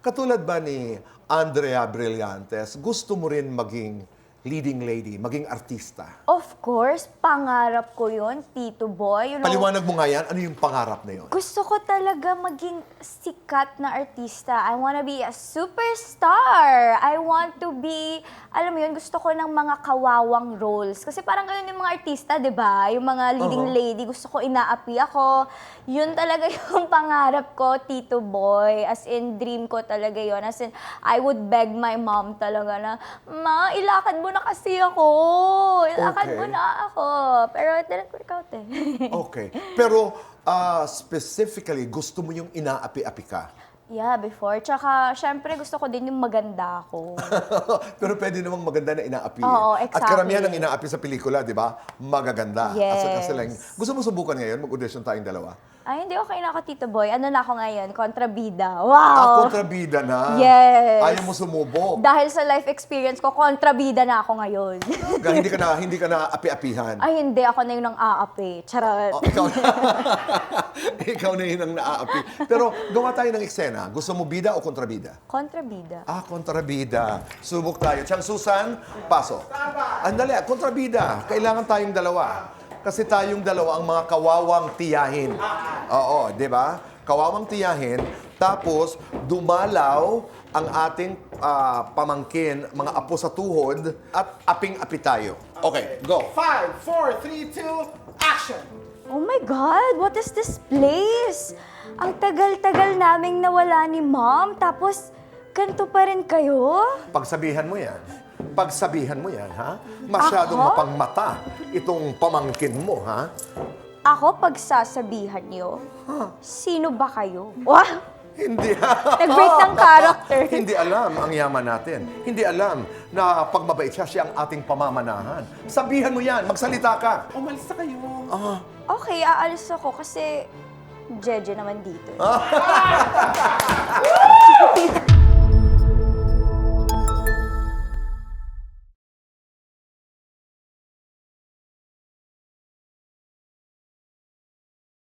Katulad ba ni Andrea Brillantes, gusto mo rin maging leading lady, maging artista? Of course, pangarap ko yun, Tito Boy. You know, Paliwanag mo nga yan, ano yung pangarap na yun? gusto ko talaga maging sikat na artista. I wanna be a superstar. I want to be, alam mo yun, gusto ko ng mga kawawang roles. Kasi parang ganun yung mga artista, di ba? Yung mga leading lady, gusto ko inaapi ako. Yun talaga yung pangarap ko, Tito Boy. As in, dream ko talaga yun. As in, I would beg my mom talaga na, Ma, ilakad mo na kasi ako. Ilakad mo Okay. na ako. Pero it didn't work out eh. Okay. Pero specifically, gusto mo yung inaapi-api ka? Yeah, before. Tsaka, syempre, gusto ko din yung maganda ako. Pero pwede namang maganda na inaapi. Oo, At exactly. karamihan ng inaapi sa pelikula, di ba? Magaganda. Yes. Gusto mo subukan ngayon? Mag-audition tayong dalawa? Ay, hindi okay na ako, Tito Boy. Ano na ako ngayon? Kontrabida. Ah, Wow! kontrabida na. Yes. Ayaw mo sumubok. Dahil sa life experience ko, kontrabida na ako ngayon. Hindi ka na api-apihan. Ay, hindi. Ako na yung nang aapi. Charot. Oh, ikaw na. Ikaw na yun ang naaapi. Pero gawa tayo ng eksena. Gusto mo bida o kontrabida? Kontrabida. Ah, kontrabida. Subok tayo. Tiyang Susan, pasok. Andali, kontrabida. Kailangan tayong dalawa. Kasi tayong dalawa ang mga kawawang tiyahin. Oo, di ba? Kawawang tiyahin. Tapos, dumalaw ang ating pamangkin, mga apo sa tuhod, at aping-api tayo. Okay, go. 5, 4, 3, 2, action! Oh my God! What is this place? Ang tagal-tagal naming nawala ni Mom. Tapos, ganito pa rin kayo? Pagsabihan mo yan. Pagsabihan mo yan, ha? Masyadong Ako? mapangmata itong pamangkin mo, ha? Ako, pagsasabihan niyo, sino ba kayo? Wah! Hindi. Nag-break ng character. Hindi alam ang yaman natin. Hindi alam na pag mabait siya, siya ang ating pamamanahan. Sabihan mo yan, magsalita ka. Umalis na kayo. Okay, aalis ako kasi Jeje naman dito.